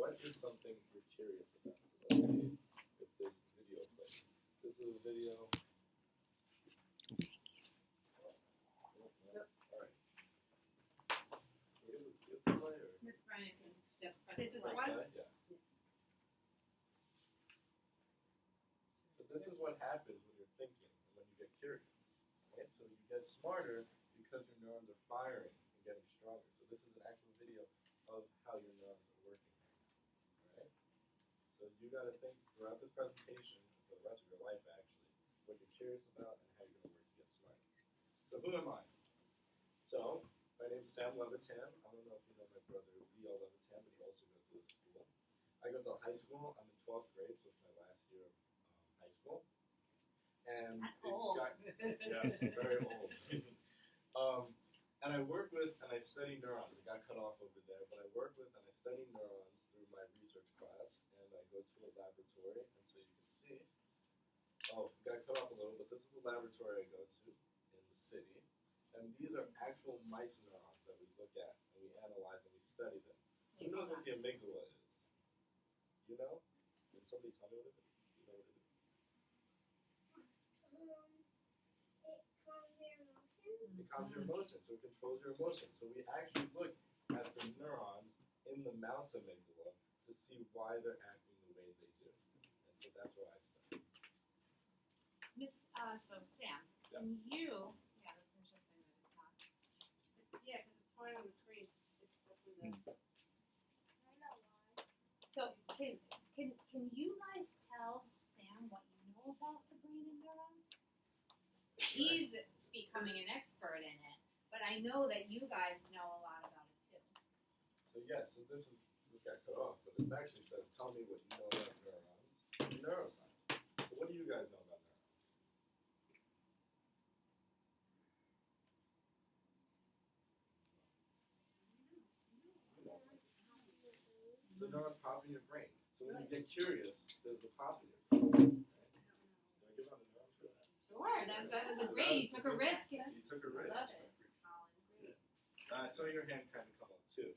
what is something you're curious about? So let's see if this video plays. This is a video. Miss Brennan can just press This is the play. one? Yeah. So this is what happens when you're thinking and when you get curious. Right? So you get smarter because your neurons are firing and getting stronger. So this is an actual video of how your neurons are working right now. Alright? So you gotta think throughout this presentation, for the rest of your life actually, what you're curious about and how you're gonna work to get smarter. So who am I? So my name's Sam Levitan. I don't know if you know my brother Leo Levitan, but he also goes to this school. I go to high school. I'm in 12th grade, so it's my last year of high school. And That's old. yes, very old. And I work with and I study neurons. It got cut off over there, but I work with and I study neurons through my research class, and I go to a laboratory, and so you can see. Oh, it got cut off a little, but this is the laboratory I go to in the city. And these are actual mice neurons that we look at, and we analyze, and we study them. Who knows what the amygdala is? You know? Can somebody tell me what it is? You know what it is? It calms your emotions, so it controls your emotions. So we actually look at the neurons in the mouse amygdala to see why they're acting the way they do. And so that's what I study. Miss, so Sam, Yes. can you? Yeah, that's interesting that it's not. Yeah, because it's fine on the screen. It's stuck with the. So can you guys tell Sam what you know about the brain and neurons? He's becoming an expert in it, but I know that you guys know a lot about it too. So yes, so this got cut off, but it actually says, tell me what you know about neurons and neuroscience. So what do you guys know about neurons? The neurons pop in your brain. So when you get curious, there's the pop in your brain. Right? Do I give out the neurons for that? Sure, that was a great. You took a risk. You took a risk. Love it. I saw your hand kind of come up too.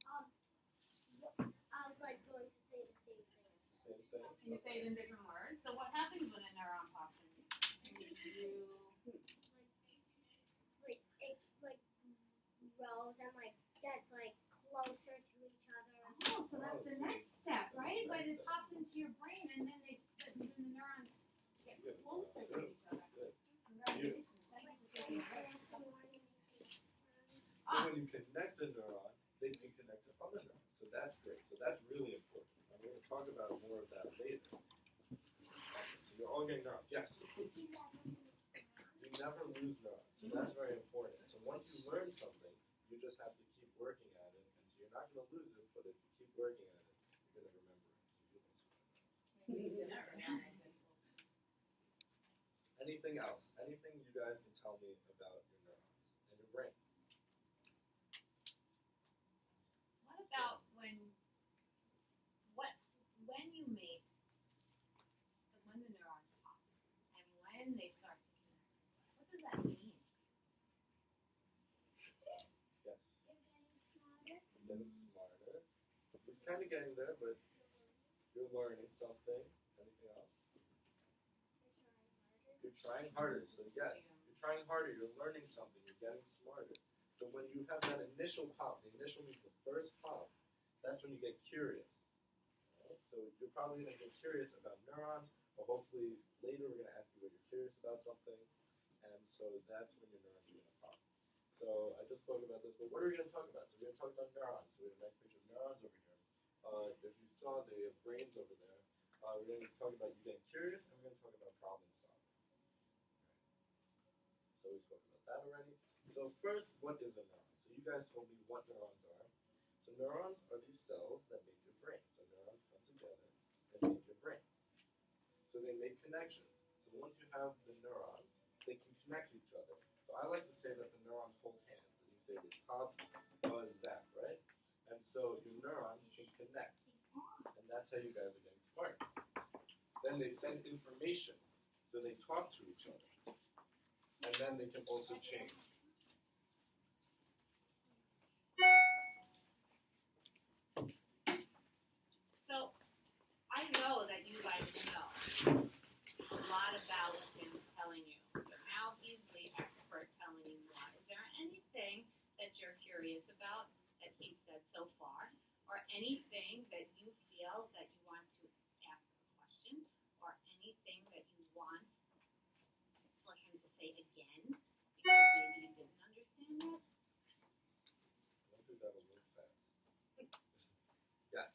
I was like going to say the same thing. Same thing. Can you say it in different words? So what happens when a neuron pops in you? Like grows and like gets like closer to each other. Oh, so that's the next step, right? But it pops into your brain, and then then the neurons get closer to each other. Good. Congratulations! Thank you for taking a risk. So when you connect a neuron, they can connect to other neurons. So that's great. So that's really important. And we're going to talk about more of that later. So you're all getting neurons. Yes. You never lose neurons. So that's very important. So once you learn something, you just have to keep working at it. And so you're not going to lose it, but if you keep working at it, you're going to remember it. So you Anything else? Anything you guys can tell me about your neurons and your brain? What about when you make when the neurons pop and when they start to connect? What does that mean? Yes. You're getting smarter. You're kind of getting there, but you're learning something. Anything else? You're trying harder. So yes, you're trying harder. You're learning something. You're getting smarter. So when you have that initial pop, the initial means the first pop, that's when you get curious. Right? So you're probably going to get curious about neurons, or hopefully later we're going to ask you what you're curious about something, and so that's when your neurons are going to pop. So I just spoke about this, but what are we going to talk about? So we're going to talk about neurons. So we have a nice picture of neurons over here. If you saw the brains over there, we're going to talk about you getting curious, and we're going to talk about problem solving. Right. So we spoke about that already. So first, what is a neuron? So you guys told me what neurons are. So neurons are these cells that make your brain. So neurons come together and make your brain. So they make connections. So once you have the neurons, they can connect to each other. So I like to say that the neurons hold hands. And you say the top zap, right? And so your neurons can connect. And that's how you guys are getting smart. Then they send information. So they talk to each other. And then they can also change. about that he said so far, or anything that you feel that you want to ask a question, or anything that you want for him to say again, because maybe you didn't understand it? I went through that a little fast. Yes.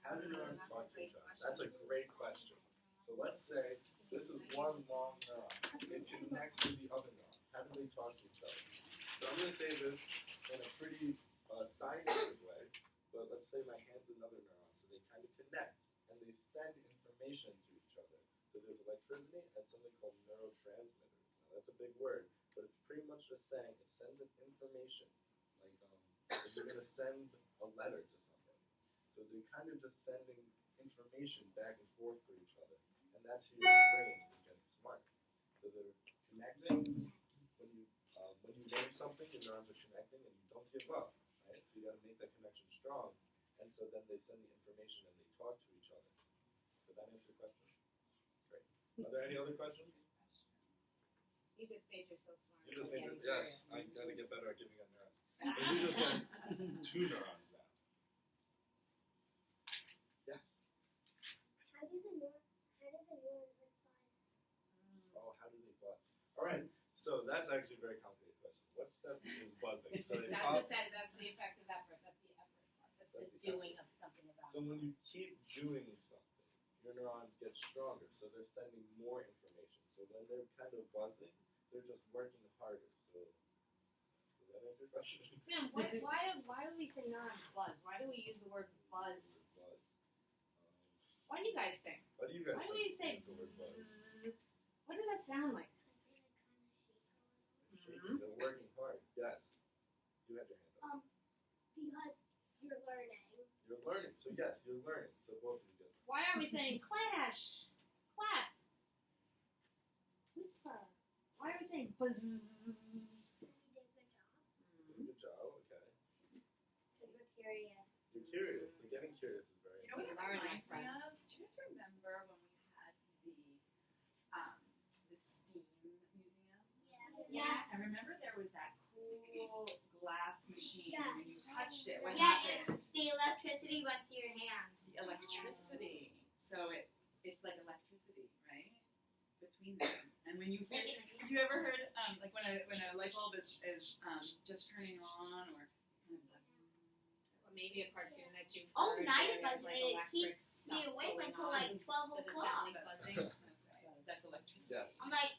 How do neurons talk to each other? That's a great question. So let's say this is one long neuron. It connects with the other neuron. How do they talk to each other? So I'm going to say this in a pretty scientific way, but let's say my hand's another neuron. So they kind of connect, and they send information to each other. So there's electricity and something called neurotransmitters. Now that's a big word, but it's pretty much just saying it sends an information. Like if you're going to send a letter to something. So they're kind of just sending information back and forth to each other. And that's how your brain is getting smart. So they're connecting. When you name something, your neurons are connecting, and you don't give up, right? So you got to make that connection strong, and so then they send the information and they talk to each other. Did that answer the question? Great. Are there any other questions? You just made yourself smart. You just made it. Yes, I got to get better at giving out neurons. So you just got 2 neurons now. Yes. How do the neurons like buzz? Oh, how do they buzz? All right. So that's actually a very complicated question. What step is buzzing? So That's the effective effort. That's the effort part. That's the doing of something about So it. when you keep doing something, your neurons get stronger. So they're sending more information. So when they're kind of buzzing, they're just working harder. So does that answer your question? Sam, why do we say neurons buzz? Why do we use the word buzz? Buzz. What do you guys think? What do you guys Why do think? we say the word buzz? buzz? What does that sound like? Shaking. They're working hard. Yes. You had your hand up. Because you're learning. You're learning. So yes, you're learning. So both of you get it. Why are we saying clash? Clap. Whisper. Why are we saying buzz? You did a good job. Good job. Okay. Because we're curious. You're curious. So getting curious is very You know what it Learn, reminds my me friend. of? Do you guys remember when we had the STEAM museum? Yeah. I remember there was that cool glass machine. Yes. When you touched it, what Yeah, happened? The electricity went to your hand. The electricity. So it's like electricity, right? Between them. And when you hear, have you ever heard like when a light bulb is just turning on or kind of Or maybe a cartoon that you All heard night where it there's, buzzed, like, and it electric keeps me stuff awake going until on. like 12 Does it o'clock. sound like buzzing? that's right. That's electricity. Yes. I'm like,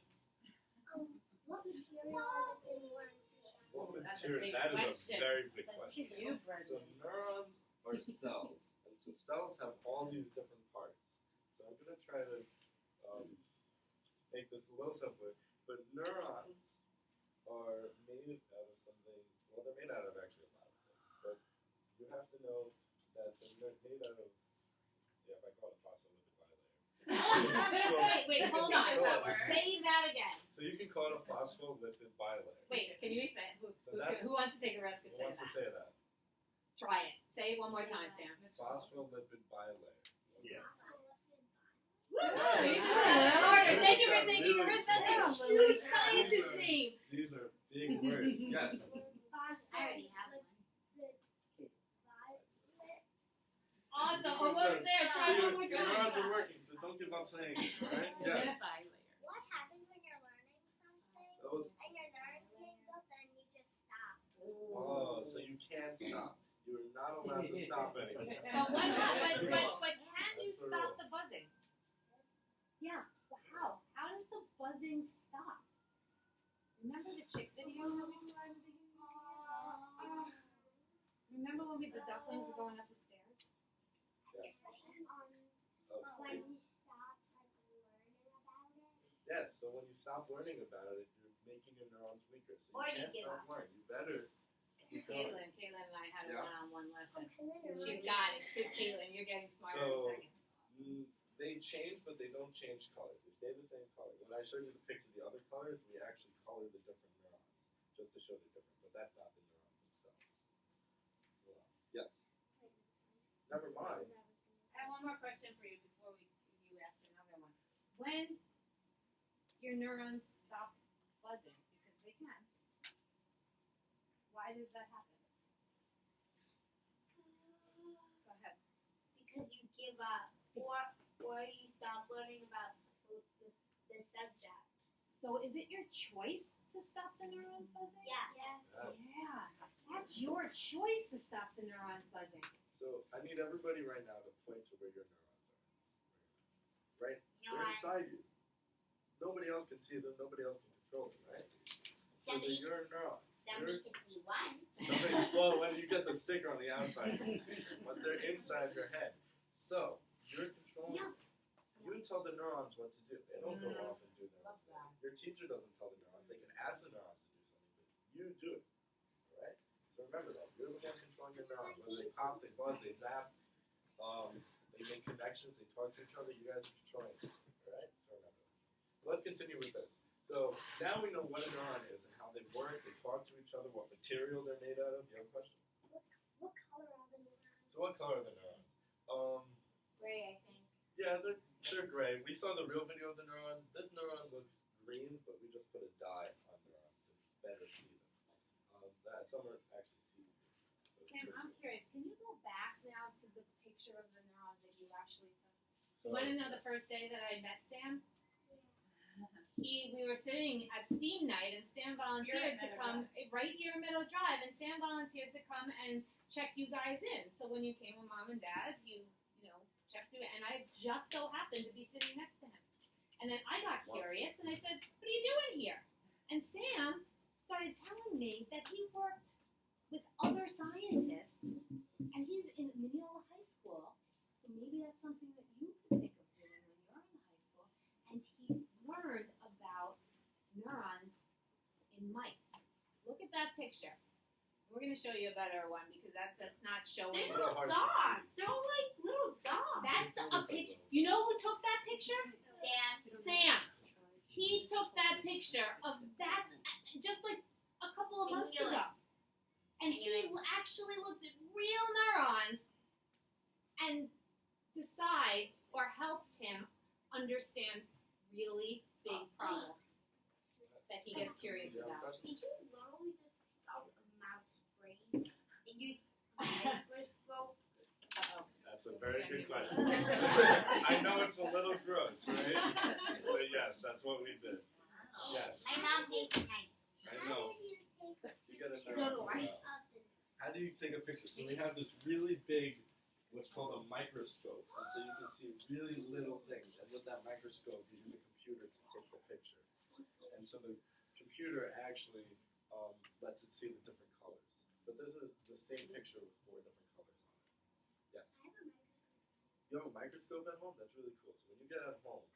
What material is in yours? What That's a material? big That is question. a very big That's question. you, Brennan. So neurons are cells, and so cells have all these different parts. So I'm going to try to make this a little simpler. But neurons are made out of something. Well, they're made out of actually a lot of things. But you have to know that they're made out of. See, if I call it phospholipid bilayer. Wait, hold on. Does that work? Say that again. So you can call it a phospholipid bilayer. Wait, can you say it? So that's- Who wants to take a risk and Who say wants to that? say that? Try it. Say it one more time, Sam. Phospholipid bilayer. Yeah. Woo! You just got smarter. Thank you for taking a risk. That's a huge scientist name. These are big words. Yes. I already have one. Violet. Awesome. Almost there. Try So one more your neurons are time. working, so don't give up playing. Alright? Yes. Bilayer. What happens when you're learning something So, and your nerves get built and you just stop? oh, so you can't stop. You are not allowed to stop anything. But what? But can you That's the stop rule. the buzzing? Yeah. Well, how does the buzzing stop? Remember the chick video that we saw in the beginning? Remember when the ducklings were going up the stairs? Yes. When you stop learning about it. Yes, so when you stop learning about it, you're making your neurons weaker. So Or you you can't give stop learning. You better keep going. Caitlin and I had a Yeah. one-on-one lesson. Okay. She's got it. Because Caitlin, you're getting smarter in a So- second. They change, but they don't change colors. They stay the same color. When I showed you the picture of the other colors, we actually colored the different neurons just to show the difference. But that's not the neurons themselves. Well, yes. Never mind. I have one more question for you before you ask another one. When your neurons stop buzzing, because they can, Why does that happen? Go ahead. Because you give up, or you stop learning about the subject. So is it your choice to stop the neurons buzzing? Yeah. Yeah. That's your choice to stop the neurons buzzing. So I need everybody right now to point to where your neurons are. Right? They're inside you. Nobody else can see them. Nobody else can control them, right? So they're your neurons. Somebody can see one. Well, when you get the sticker on the outside, you can see them, but they're inside your head. So you're controlling them. You tell the neurons what to do. They don't go off and do their own thing. Your teacher doesn't tell the neurons. They can ask the neurons to do something, but you do it. Alright? So remember that. You're the one controlling your neurons. Whether they pop, they buzz, they zap, they make connections, they talk to each other, you guys are controlling it. Alright? So remember that. So let's continue with this. So now we know what a neuron is and how they work, they talk to each other, what material they're made out of. You have a question? What color are the neurons? So what color are the neurons? Gray, I think. Yeah, they're gray. We saw the real video of the neurons. This neuron looks green, but we just put a dye on neurons to better see them. Some are actually see them. Sam, I'm curious. Can you go back now to the picture of the neurons that you actually took? So, You want to know the first day that I met Sam? We were sitting at STEAM night, and Sam volunteered to come right here in Middle Drive, and Sam volunteered to come and check you guys in. So when you came with Mom and Dad, you checked you, and I just so happened to be sitting next to him. And then I got curious, and I said, "What are you doing here?" And Sam started telling me that he worked with other scientists, and he's in Mineola High School, so maybe that's something that you could think of doing when you're in high school. And he learned about neurons in mice. Look at that picture. We're going to show you a better one because that's not showing. They're little dogs. They're like little dogs. That's a picture. You know who took that picture? Sam. He took that picture of that just like a couple of months ago. And he actually looks at real neurons and decides or helps him understand really big problems that he gets curious about. Did you literally just take out a mouse brain and use a microscope? Uh-oh. That's a very good question. I know it's a little gross, right? But yes, that's what we did. Yes. My mom makes nice. I know. You gotta know. How do you take a picture? So we have this really big, what's called a microscope. And so you can see really little things. And with that microscope, you use a computer to take the picture. And so the computer actually lets it see the different colors. But this is the same picture with 4 different colors on it. Yes? You have a microscope at home? That's really cool. So when you get at home,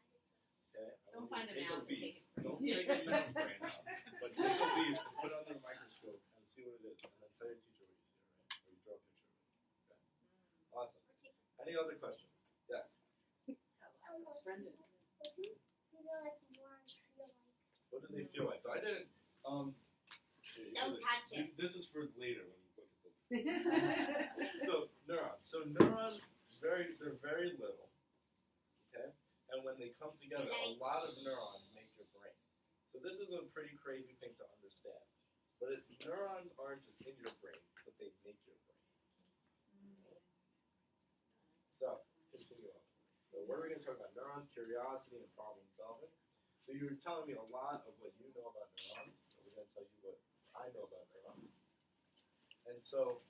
okay, Don't find a mouse and take it. Don't take a mouse brain out. But take a leaf and put it under a microscope and see what it is. And then tell your teacher what you see, right? Or you draw a picture of it. Okay? Awesome. Any other questions? Yes? Brendan. What do they feel like? So I didn't. Don't touch it. This is for later when you look at the. So neurons. So neurons, they're very little. Okay, and when they come together, a lot of neurons make your brain. So this is a pretty crazy thing to understand. But neurons aren't just in your brain, but they make your brain. So let's continue on. So what are we going to talk about? Neurons, curiosity, and problem solving. So you were telling me a lot of what you know about neurons. So we're going to tell you what I know about neurons. And so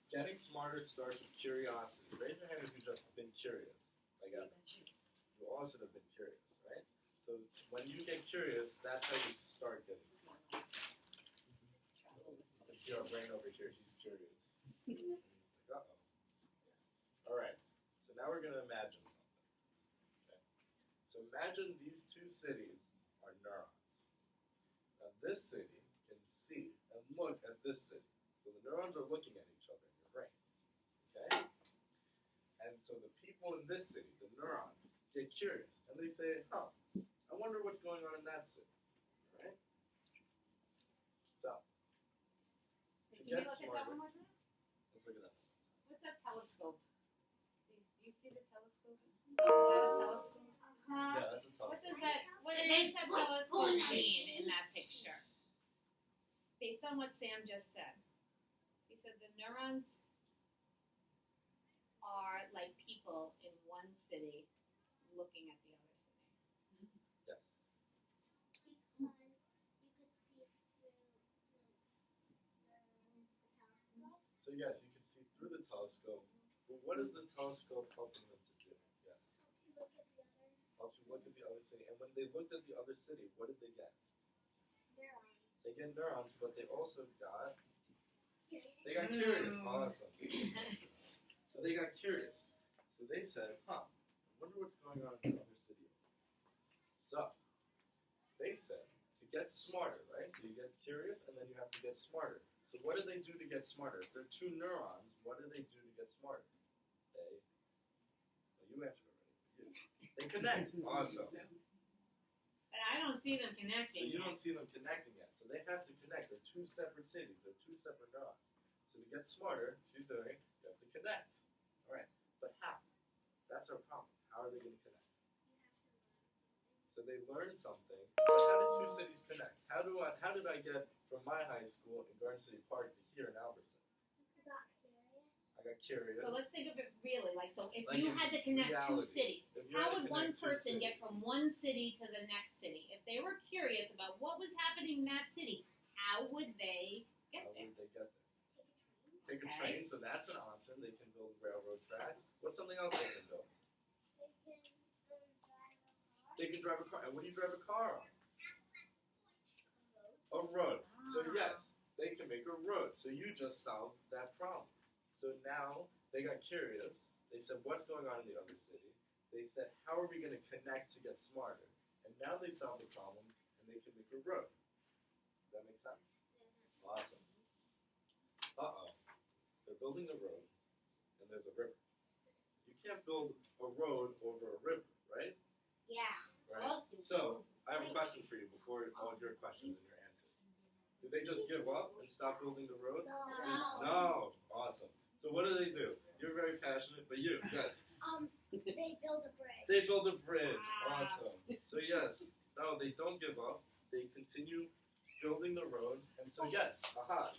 getting smarter starts with curiosity. Raise your hand if you've just been curious. Like you all should have been curious, right? So when you get curious, that's how you start getting smart. You see our brain over here, she's curious. And he's like, uh-oh. All right. So now we're going to imagine something. Okay. So imagine these 2 cities are neurons. Now this city can see and look at this city. So the neurons are looking at each other in your brain. Okay? And so the people in this city, the neurons, get curious. And they say, I wonder what's going on in that city. Right? So, to Can you get look at that smarter, one more time? let's look at that. What's that telescope? Do you see the telescope? Is that a telescope? Yeah, that's a What telescope. does that telescope mean in that picture? Based on what Sam just said. He said the neurons are like people in one city looking at the other city. Yes. Because you could see through the telescope. So yes, you can see through the telescope. But what is the telescope helping them to do? Yes. Helps you look at the other city. And when they looked at the other city, what did they get? Neurons. They get neurons, but they also got curious. Awesome. So they got curious. So they said, I wonder what's going on in the other city. So they said to get smarter, right? So you get curious and then you have to get smarter. So what do they do to get smarter? If they're two neurons, what do they do to get smarter? You answered already. They connect. Awesome. But I don't see them So connecting. you don't see them connecting yet. So they have to connect. They're two separate cities. They're two separate neurons. So to get smarter, she's doing, you have to connect. All right. But how? That's our problem. How are they going to connect? So they learned something. But how did two cities connect? How did I get from my high school in Garden City Park to here in Albertson? I got curious. So let's think of it really like, so if Like you in had to connect two reality. cities, If you how had to would one connect two person get cities. from one city to the next city? If they were curious about what was happening in that city, how would they get How there? would they get there? Take a Okay. train, so that's an option. They can build railroad tracks. What's something else they can build? They can drive a car. And what do you drive a car on? A road. So yes, they can make a road. So you just solved that problem. So now they got curious. They said, what's going on in the other city? They said, how are we going to connect to get smarter? And now they solved the problem and they can make a road. Does that make sense? Awesome. They're building a road and there's a river. You can't build a road over a river, right? Yeah. Right. So I have a question for you before all of your questions and your answers. Did they just give up and stop building the road? No. Awesome. So what do? You're very passionate, but you, yes. They built a bridge. They build a bridge. Wow. Awesome. So yes. No, they don't give up. They continue building the road, and so yes,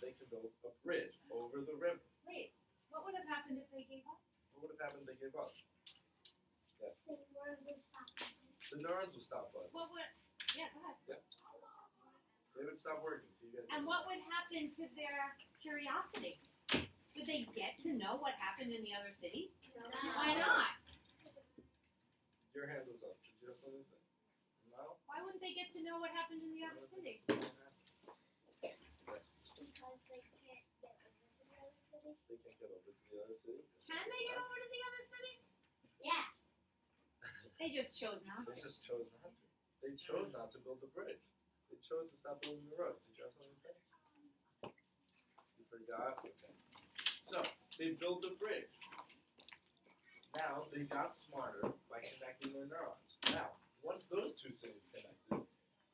they can build a bridge over the river. Wait, what would have happened if they gave up? What would have happened if they gave up? They were to stop. The neurons will stop us. What would? Yeah, go ahead. They would stop working. So you guys. And what would happen to their curiosity? Would they get to know what happened in the other city? Why not? Your hand was up. Did you have something to say? No. Why wouldn't they get to know what happened in the other city? Yes. Because they can't get over to the other city. They can't get over to the other city. Can they get over to the other city? Yeah. They just chose not to. They just chose not to. They chose not to build the bridge. They chose to stop building the road. Did you have something to say? You forgot? Okay. So, they built the bridge. Now, they got smarter by connecting their neurons. Now, once those two cities connected,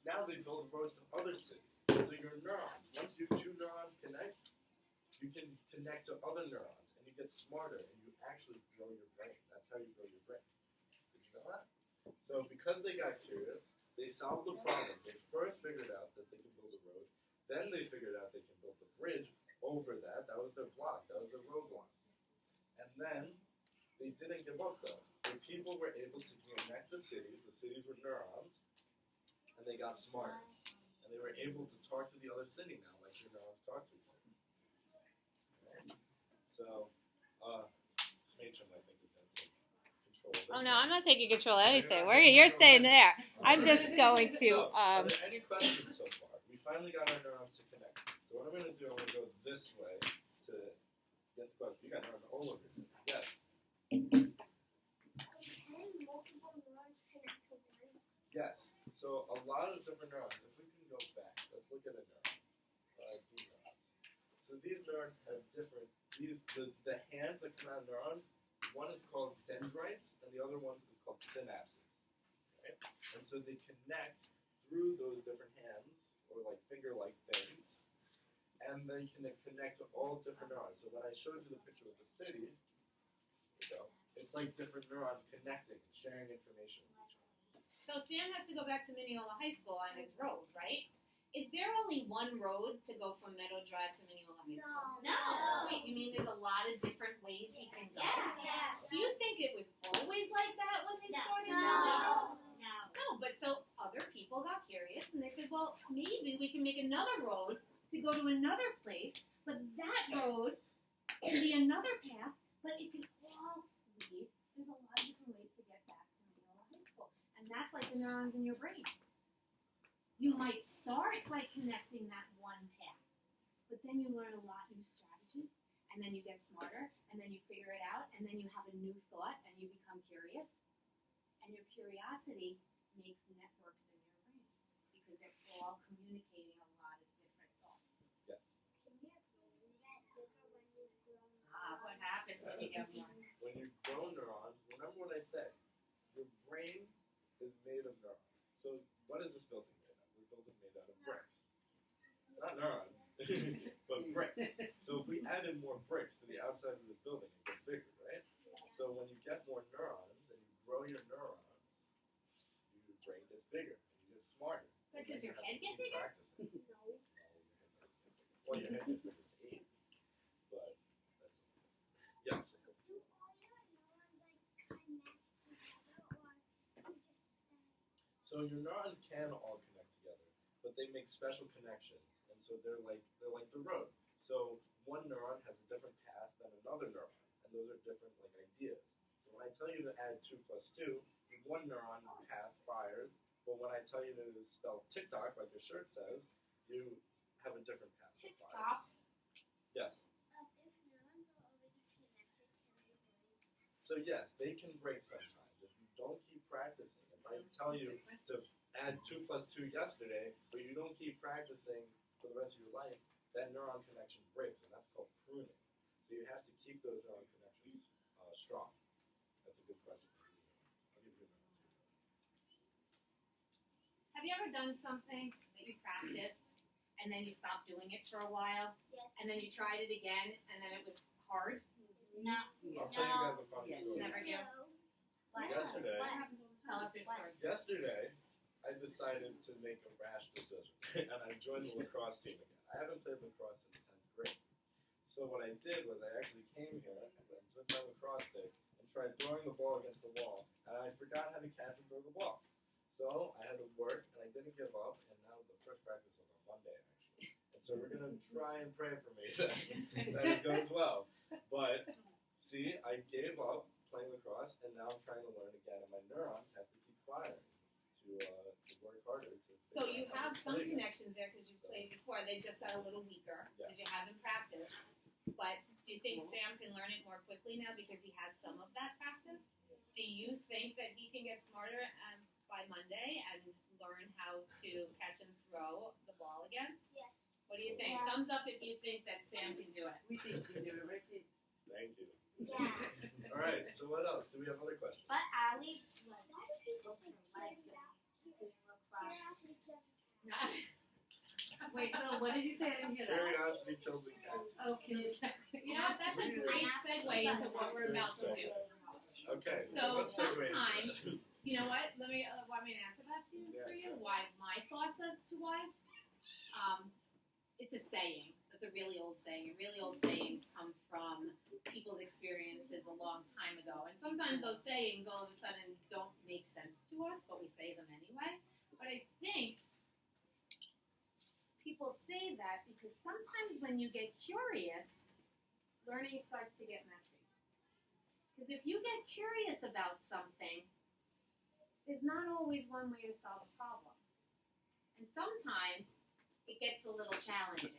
now they build roads to other cities. So your neurons, once your two neurons connect, you can connect to other neurons, and you get smarter, and you actually grow your brain. That's how you grow your brain. Did you know that? So because they got curious, they solved the problem. They first figured out that they could build a road. Then they figured out they can build a bridge over that. That was their block. That was their roadblock. And then they didn't give up though. The people were able to connect the cities. The cities were neurons, and they got smarter. And they were able to talk to the other city now, like your neurons talk to each other. Okay. So, Smatron, I think, is going to take control of this. Oh no, one. I'm not taking control of anything. You're not taking You're control staying of there. anything. I'm just Okay. going to. So, are there any questions so far? We finally got our neurons to connect. So what I'm going to do, I'm going to go this way to get the question. You got neurons all over here. Yes. Can multiple neurons connect to one? Yes. So a lot of different neurons. If we can go back, let's look at a neuron. These neurons. So these neurons have different. The hands that come out of neurons. One is called dendrites, and the other one is called synapses. Right? And so they connect through those different hands, or like finger-like things, and they can connect to all different neurons. So when I showed you the picture of the city, it's like different neurons connecting, sharing information with each other. So Sam has to go back to Mineola High School on his road, right? Is there only one road to go from Meadow Drive to Mineola High School? No. maybe we can make another road to go to another place, but that road can be another path, but it can all lead. There's a lot of different ways to get back to Mineola High School. And that's like the neurons in your brain. You might start by connecting that one path, but then you learn a lot new strategies, and then you get smarter, and then you figure it out, and then you have a new thought, and you become curious. And your curiosity makes networks in your brain because they're all communicating a lot of different thoughts. Yes. What happens when you get more? When you grow neurons, remember what I said. Your brain is made of neurons. So what is this building made of? This building made out of bricks. Not neurons, but bricks. So if we added more bricks to the outside of this building, it gets bigger, right? So when you get more neurons and you grow your neurons, your brain gets bigger and you get smarter. But does your You head have to get keep bigger? practicing. No, well, your head gets bigger with age, but that's yes. So your neurons can all connect together, but they make special connections, and so they're like the road. So one neuron has a different path than another neuron, and those are different like ideas. So when I tell you to add 2 plus 2, one neuron path fires, but when I tell you to spell TikTok like your shirt says, you have a different path that fires. Yes. So yes, they can break sometimes if you don't keep practicing. If I tell you to add 2 plus 2 yesterday, but you don't keep practicing for the rest of your life, that neuron connection breaks, and that's called pruning. So you have to keep those neuron connections strong. That's a good question. I'll give you another 2. Have you ever done something that you practiced and then you stopped doing it for a while, Yes. and then you tried it again and then it was hard? No. I'll tell you guys a funny Yes. story. Never do. Yesterday, Tell us your story. Yesterday, I decided to make a rash decision, and I joined the lacrosse team again. I haven't played lacrosse since 10th grade. So what I did was I actually came here and took my lacrosse stick and tried throwing the ball against the wall, and I forgot how to catch and throw the ball. So I had to work, and I didn't give up, and now the first practice was on Monday, actually. And so we're going to try and pray for me that it goes well. But, see, I gave up playing lacrosse, and now I'm trying to learn again, and my neurons have to keep firing to work harder. So you have some again. connections there because you played before. They just got a little weaker because you haven't practiced. But do you think Sam can learn it more quickly now because he has some of that practice? Do you think that he can get smarter by Monday and learn how to catch and throw the ball again? Yes. What do you think? Yeah. Thumbs up if you think that Sam can do it. We think you do it, Ricky. Thank you. Yeah. All right, so what else? Do we have other questions? But Ali, why do people say Wait, Bill, what did you say? I didn't hear that. Curiosity kills the cat. Okay. You know what? That's a great segue into what we're about to do. Okay. So let's segue into sometimes- that. You know what? Let me want me to answer that to you Yeah, for you. sure. Why my thoughts as to why? It's a saying. It's a really old saying. And really old sayings come from people's experiences a long time ago. And sometimes those sayings all of a sudden don't make sense to us, but we say them anyway. But I think people say that because sometimes when you get curious, learning starts to get messy. Because if you get curious about something, there's not always one way to solve a problem. And sometimes it gets a little challenging.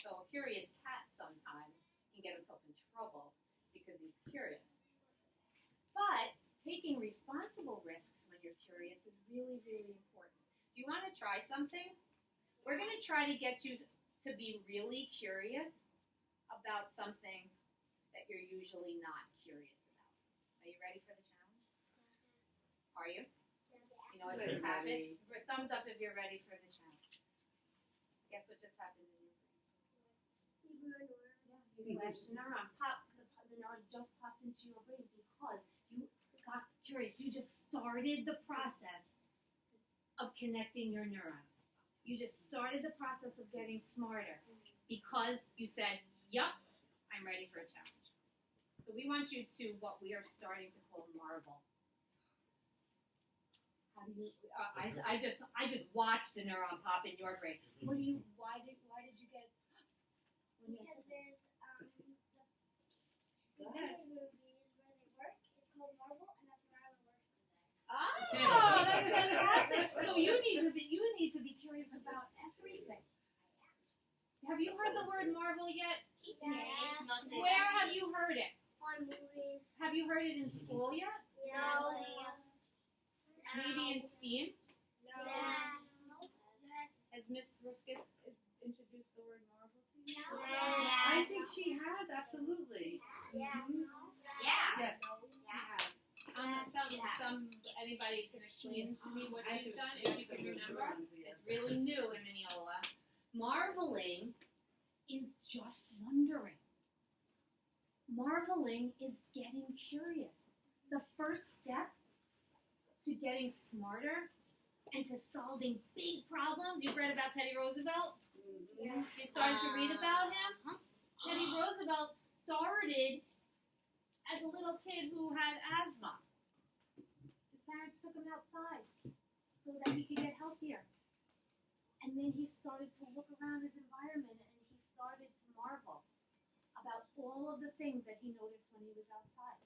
So a curious cat sometimes can get himself in trouble because he's curious. But taking responsible risks when you're curious is really, really important. Do you want to try something? We're going to try to get you to be really curious about something that you're usually not curious about. Are you ready for the challenge? Are you? You know what just happened? Thumbs up if you're ready for the challenge. Guess what just happened in your brain? Yeah, you flashed a neuron. The neuron just popped into your brain because you got curious. You just started the process of connecting your neurons. You just started the process of getting smarter because you said, yup, I'm ready for a challenge. So we want you to, what we are starting to call marvel. How do you? I just watched a neuron pop in your brain. What do you? Why did you get? Because there's Go ahead. movies where they work. It's called Marvel, and that's where Marvel works today. Oh, that's fantastic. So you need to be curious about everything. Have you heard the word Marvel yet? Yeah. Where have you heard it? On movies. Have you heard it in school yet? No. Maybe in STEAM? No. Has Miss Briskus introduced the word Marvel to you? I think she has, absolutely. Yeah. Yes, she has. Anybody can explain to me what I she's do. done, if you can remember? It's really new in Mineola. Marveling is just wondering. Marveling is getting curious. The first step to getting smarter and to solving big problems. You've read about Teddy Roosevelt? Yeah. You started to read about him? Teddy Roosevelt started as a little kid who had asthma. His parents took him outside so that he could get healthier. And then he started to look around his environment and he started to marvel about all of the things that he noticed when he was outside.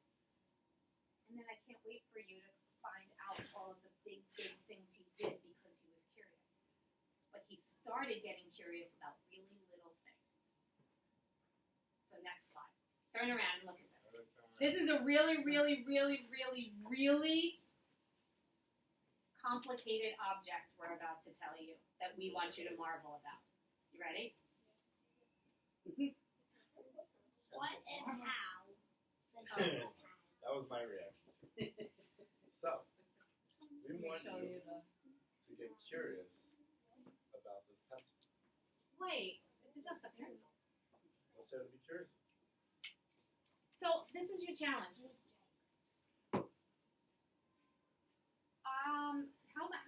And then I can't wait for you to find out all of the big things he did because he was curious. But he started getting curious about really little things. So next slide. Turn around and look at this. This is a really, really, really, really, really complicated object we're about to tell you that we want you to marvel about. You ready? What and how? That was my reaction to it. So, we want you to get curious about this pencil. Wait, it's just a pencil. What's there to be curious about? So this is your challenge.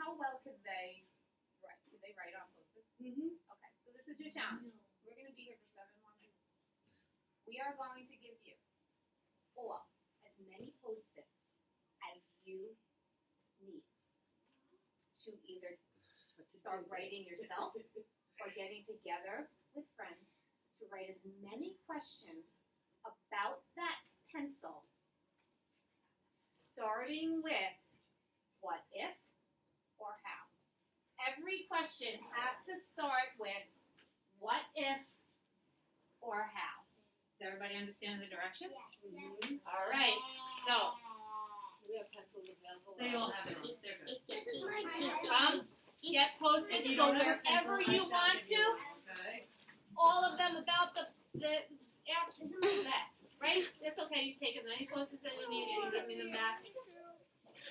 How well could they write? Could they write on post-its? Mm-hmm. Okay, so this is your challenge. We're going to be here for 7 more minutes. We are going to give you all as many post-its as you need to either start writing yourself or getting together with friends to write as many questions about that pencil, starting with what if or how. Every question has to start with what if or how. Does everybody understand the directions? All right, so We have pencils available. They all have it. They're good. This is like Sissy. get post-its, go wherever you want to. Okay. All of them about the ask isn't the best, right? That's okay. You take as many post-its as you need and you give me them back.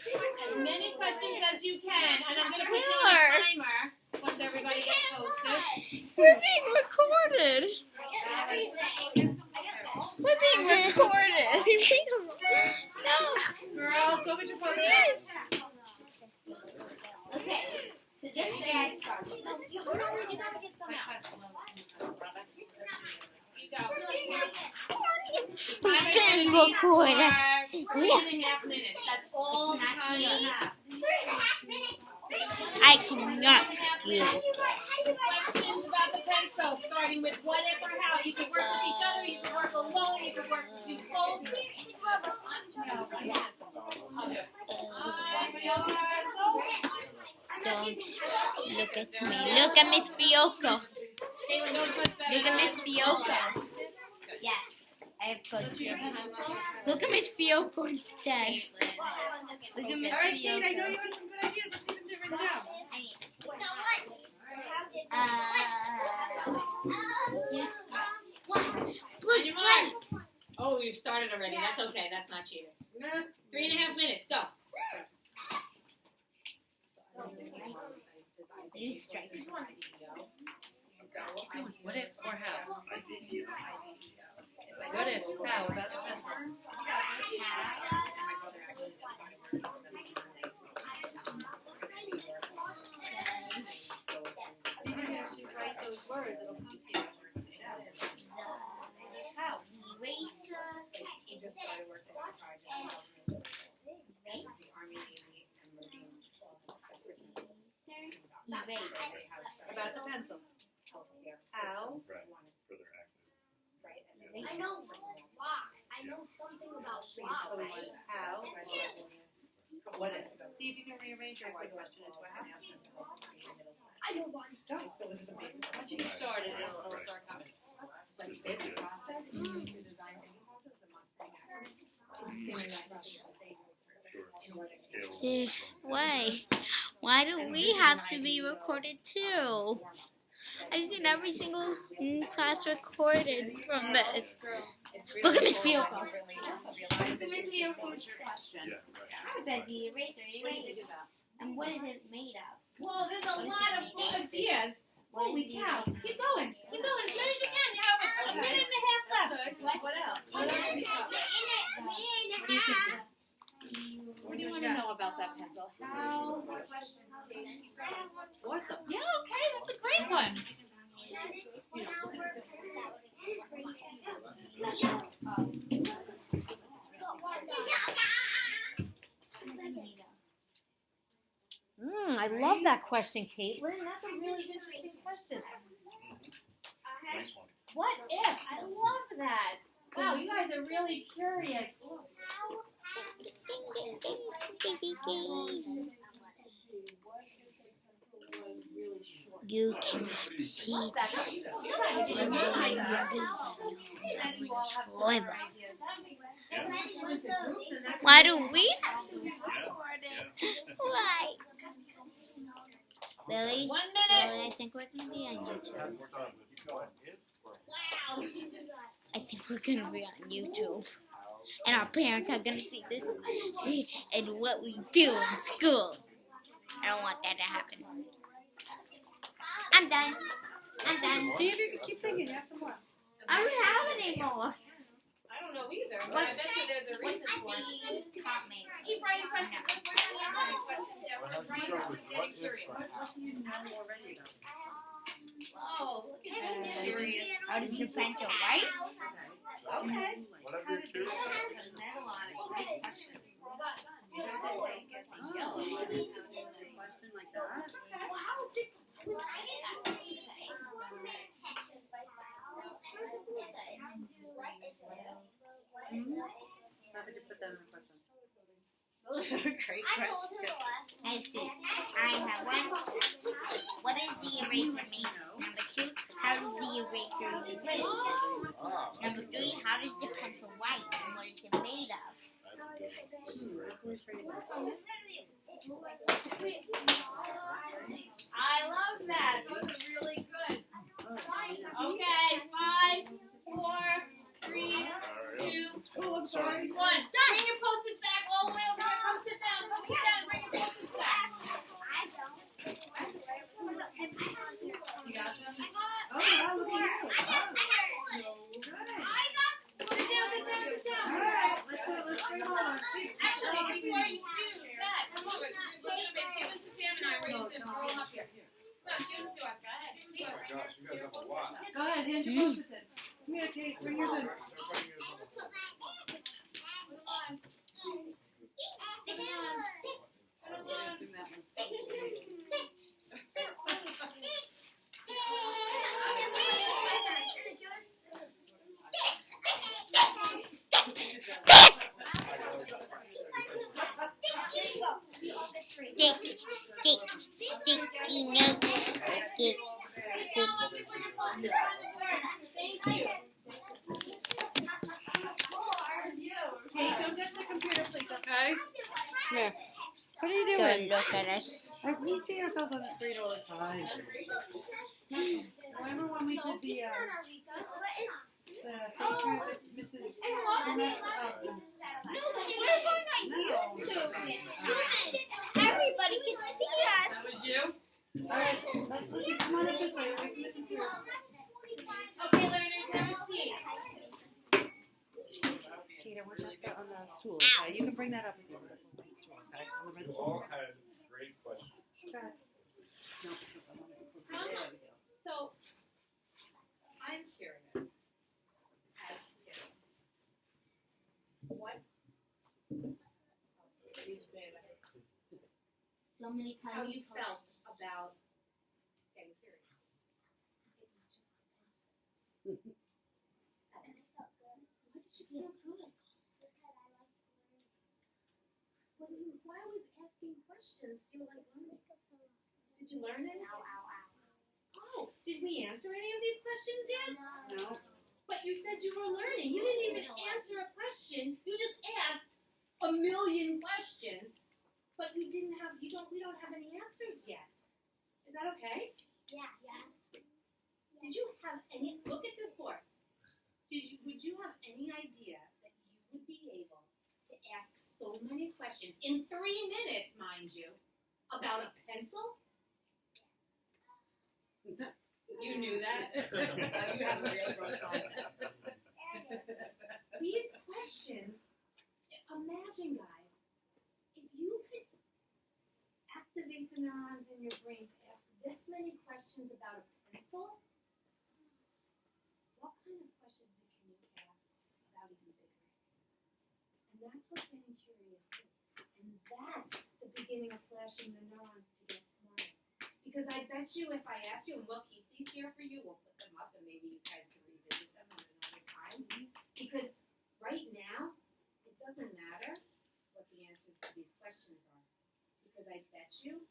As many questions as you can, and I'm gonna put you on a timer once everybody gets posted. We're being recorded. We're being recorded. No. Girls, go get your post-its. Okay. So just say You gotta get some out. You go. We didn't record it. 3.5 minutes. That's all the time you have. 3.5 minutes. I cannot do it. Questions about the pencil, starting with what if or how. You can work with each other, you can work alone, you can work do both. Don't look at me. Look at Miss Fiocco. Look at Miss Fiocco. Yes. I have post-its. Look at Miss Fiocco instead. Look at Miss All right, Kate, I know Fiocco. you had some good ideas. Let's see them written down. Blue stripe. Oh, we've started already. That's okay. That's not cheating. Nah. 3.5 minutes. Go. Blue stripe. What if or how? What if? How about the pencil? Even if you write those words, it'll come to you. How? Eraser. He just started working on a project. I know rock. I know something about rock, right? How? What if? See if you can rearrange your why question into a how. I know one. Don't. Once you get started, it'll start coming. Like this process, the design thinking process, the Mustang See, why do we have to be recorded too? I've seen every single class recorded from this. Look at Miss Fielko. How does the eraser erase? And what is it made of? Well, there's a lot of ideas. Holy cow. Keep going. Keep going as much as you can. You have a minute and a half left. What else? What do What you do you want to know about that pencil? How? Awesome. Yeah, okay. That's a great one. I love that question, Caitlin. That's a really interesting question. What if? I love that. Wow, you guys are really curious. You cannot see Why do we have to record it? Why? Lily? 1 minute. Lily, I think we're gonna be on YouTube. Wow. I think we're gonna be on YouTube. And our parents are gonna see this and what we do in school. I don't want that to happen. I'm done. I'm done. See if you can keep thinking. Have some more. I don't have any more. I don't know either. But I What's bet you there's a reason for it. you taught me? Keep writing questions. We're not writing questions yet. We're Let's writing start with questions. what Getting if curious. or how. Oh, look at that. Curious. How does the pencil write? Okay. Whatever you're curious about. Put a medal on it. Great question. Question like that. How would you put that in a question? Great I question. have two. I have one. What is the eraser made of? Number two, how does the eraser use? Ah, that's Number a good three, one. how does the pencil write? And what is it made of? That's a good one. That's a great question. I love that. Those are really good. Okay, 5, 4, 3, 2, Oh, I'm sorry. 1. Bring your post-its back all the way over here. Come sit down. Come sit down. Bring your post-its back. You got them? Oh, wow, look at you. Sit down, sit down, sit down. All right, let's bring it on. Actually, before you do that, come over. We're going to give them to Sam and I. We're going to throw them up here. No, give them to us. Go ahead. Give them to Oh us. my gosh, you guys have a lot. Go ahead, hand your post-its in. Come here, Kate, bring yours in. Sticky note. Stick. Thank you. Kate, don't touch the computer, please, okay? Here. What are you Good doing? look at us. We see ourselves on the screen all the time. Remember when we did the picture with Mrs. No, but we're going on YouTube. Everybody can see us. That was you? Alright, let's listen. Come on up this way. Away from the computer. Okay, learners, have a seat. Kate, I want you to get on the stool, okay? You can bring that up with you. Okay? On the red You stool. all had great questions. Go ahead. No, I want to put there we go. So, I'm curious as to what So many how you felt about getting curious. feel good? Why was asking questions feel like learning? Did you learn it? Oh, did we answer any of these questions yet? No. But you said you were learning. You didn't even answer a question. You just asked a million questions, but we don't have any answers yet. Is that okay? Yeah. Did you have any, look at this board. Would you have any idea that you would be able to ask so many questions in 3 minutes, mind you, about a pencil? You knew that? You have a real growth concept. These questions, imagine guys, if you could activate the neurons in your brain to ask this many questions about a pencil, what kind of questions can you ask about even bigger things? And that's what getting curious is. And that's the beginning of flashing the neurons to get smarter. Because I bet you if I asked you, and we'll keep these here for you, we'll put them up and maybe you guys can revisit them at another time. Because right now, it doesn't matter what the answers to these questions are. Because I bet you,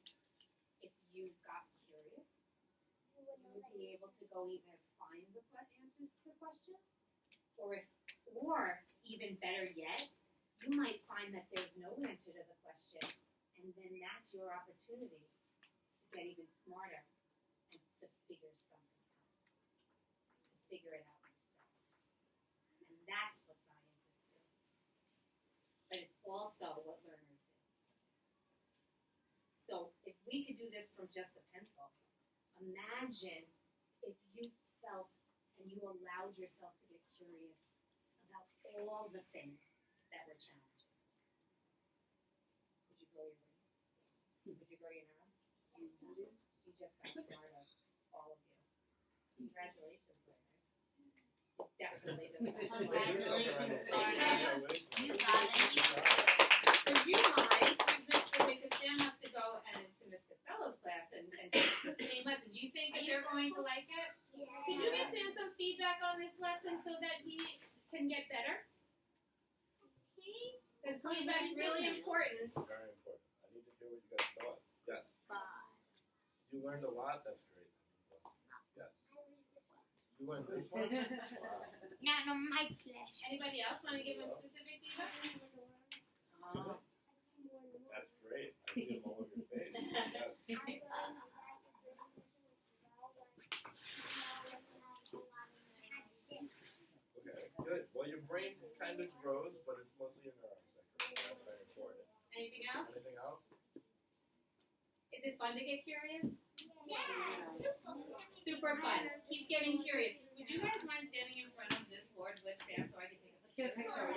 if you got curious, you would be able to go either find the answers to the questions, or even better yet, you might find that there's no answer to the question, and then that's your opportunity to get even smarter and to figure something out, to figure it out yourself. And that's what scientists do. But it's also what learners do. So if we could do this from just a pencil, imagine if you felt and you allowed yourself to get curious about all the things that were challenging. Would you grow your brain? Would you grow your neurons? You just got smarter, all of you. Congratulations, learners. You definitely just got smarter. Congratulations, learners. You got it. Would you mind, because Sam has to go to Miss Costello's class and take the same lesson. Do you think that they're going to like it? Could you give Sam some feedback on this lesson so that he can get better? Because feedback's really important. Very important. I need to hear what you guys thought. Yes. You learned a lot. That's great. Yes. You learned this one. Wow. Not on my class. Anybody else want to give him specific feedback? That's great. I see them all over your face. Yes. Okay. Good. Well, your brain kind of grows, but it's mostly your neurons that grow. So that's very important. Anything else? Anything else? Is it fun to get curious? Yeah. Super fun. Keep getting curious. Would you guys mind standing in front of this board with Sam so I can take a picture?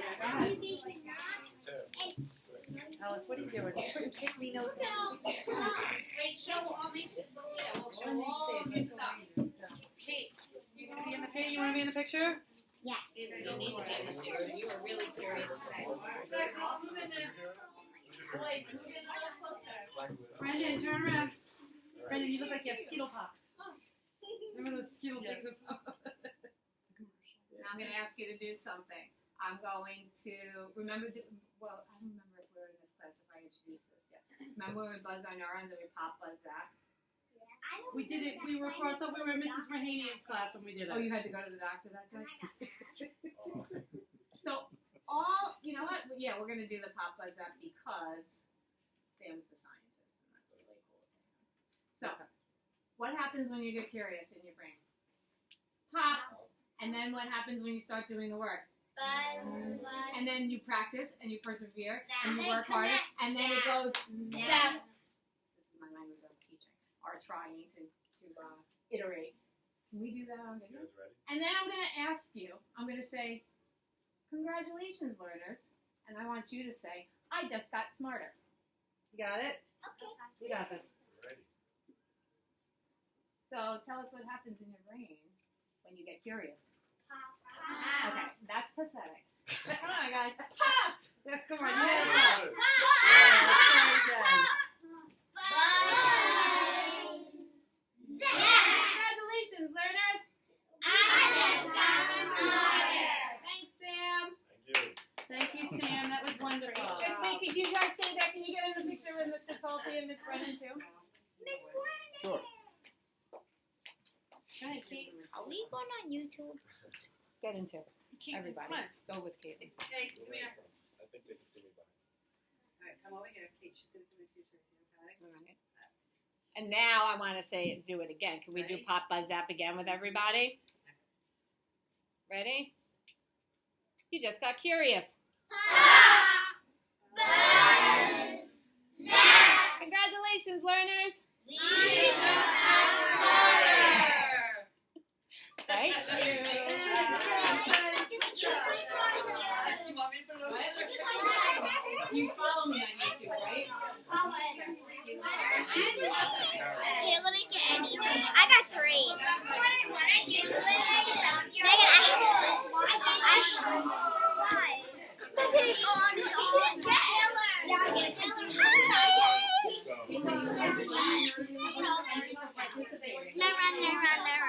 Alice, what are you doing? Take me notes. Wait, I'll make sure. Yeah, we'll show all of your stuff. Hey, You want to be in the picture? you need to be in the picture. You were really curious today. Brendan, turn around. Brendan, you look like you have Skittle Pops. Remember those Skittle Pops? I'm going to ask you to do something. I'm going to remember. I don't remember if we were in this class if I introduced this yet. Remember when we buzzed our neurons and we pop buzz that? We did it. I thought we were in Mrs. Rahanian's class when we did it. Oh, you had to go to the doctor that day? Oh. So, you know what? Yeah, we're going to do the pop buzz up because Sam's the scientist, and that's really cool. So, what happens when you get curious in your brain? Pop! And then what happens when you start doing the work? And then you practice, and you persevere, and you work harder, and then it goes zap! This is my language I'm teaching, or trying to iterate. Can we do that on You video? guys ready? And then I'm going to ask you, I'm going to say, congratulations, learners. And I want you to say, I just got smarter. You got it? Okay. You got this. Ready. So tell us what happens in your brain when you get curious. Pop. Okay, that's pathetic. Come on, guys. Yeah, come on. Good. Yeah. Congratulations, learners. I just got smarter. Thanks, Sam. Thank Can you guys stay there? Can you get in a picture with Mr. Salty and Miss Brennan too? Sure. Are we going on YouTube? Get into it. Everybody. Come on. Go with Katie. Hey, come here. I think they can see me behind. All right, come over here. Kate, she's gonna come with you, Tracy, okay? Alright. And now I want to do it again. Can we do Ready? Pop Buzz Zap again with everybody? Ready? You just got curious. Congratulations, learners. Right? You follow me on YouTube, right? I got 3.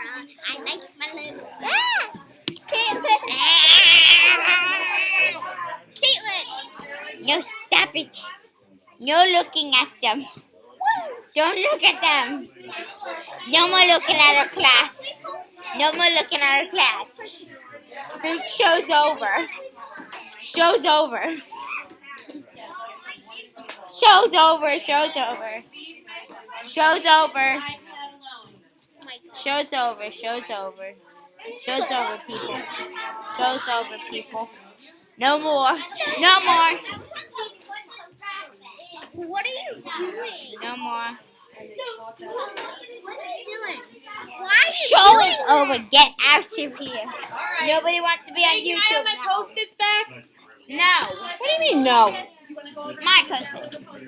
Run. I like my little. Caitlin! No, stop it. No looking at them. Don't look at them. No more looking at our class. No more looking at our class. The show's over. Show's over. Show's over. Show's over. Show's over. Show's over. Show's over. Show's over, people. Show's over, people. No more. No more. What are you doing? No more. What are you doing? Why Show is over. Get out of here. Nobody wants to be on Can I YouTube have my now. Post-its back? No. What do you mean no? My Post-its.